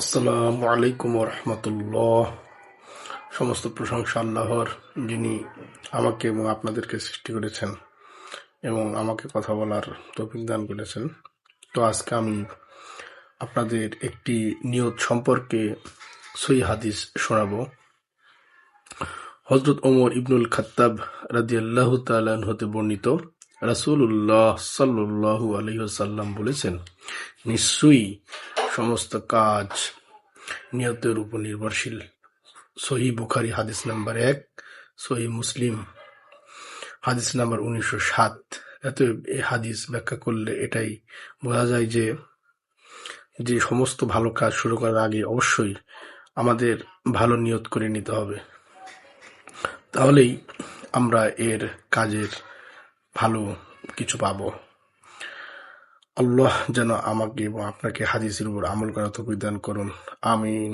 আসসালামু আলাইকুম রহমতুল্লাহ। সমস্ত প্রশংসা আল্লাহর, যিনি আমাকে এবং আপনাদেরকে সৃষ্টি করেছেন এবং আমাকে কথা বলার তৌফিক দান করেছেন। তো আজকে আমি আপনাদের একটি নিয়ত সম্পর্কে সহিহ হাদিস শোনাবো। হযরত ওমর ইবনুল খাত্তাব রাদিয়াল্লাহু তাআলা আনহু হতে বর্ণিত, রাসূলুল্লাহ সাল্লাল্লাহু আলাইহি ওয়াসাল্লাম বলেছেন, নিশ্চয়ই সমস্ত কাজ নিয়তের উপর নির্ভরশীল। সহিহ বুখারী হাদিস নাম্বার ১, সহিহ মুসলিম হাদিস নাম্বার ১৯০৭। অতএব এই হাদিস ব্যাখ্যা করলে এটাই বোঝা যায় যে সমস্ত ভালো কাজ শুরু করার আগে অবশ্যই আমাদের ভালো নিয়ত করে নিতে হবে, তাহলেই আমরা এর কাজের ভালো কিছু পাবো। আল্লাহ যেন আমাকে এবং আপনাকে হাদিসের উপর আমল করার তৌফিক দান করুন। আমিন।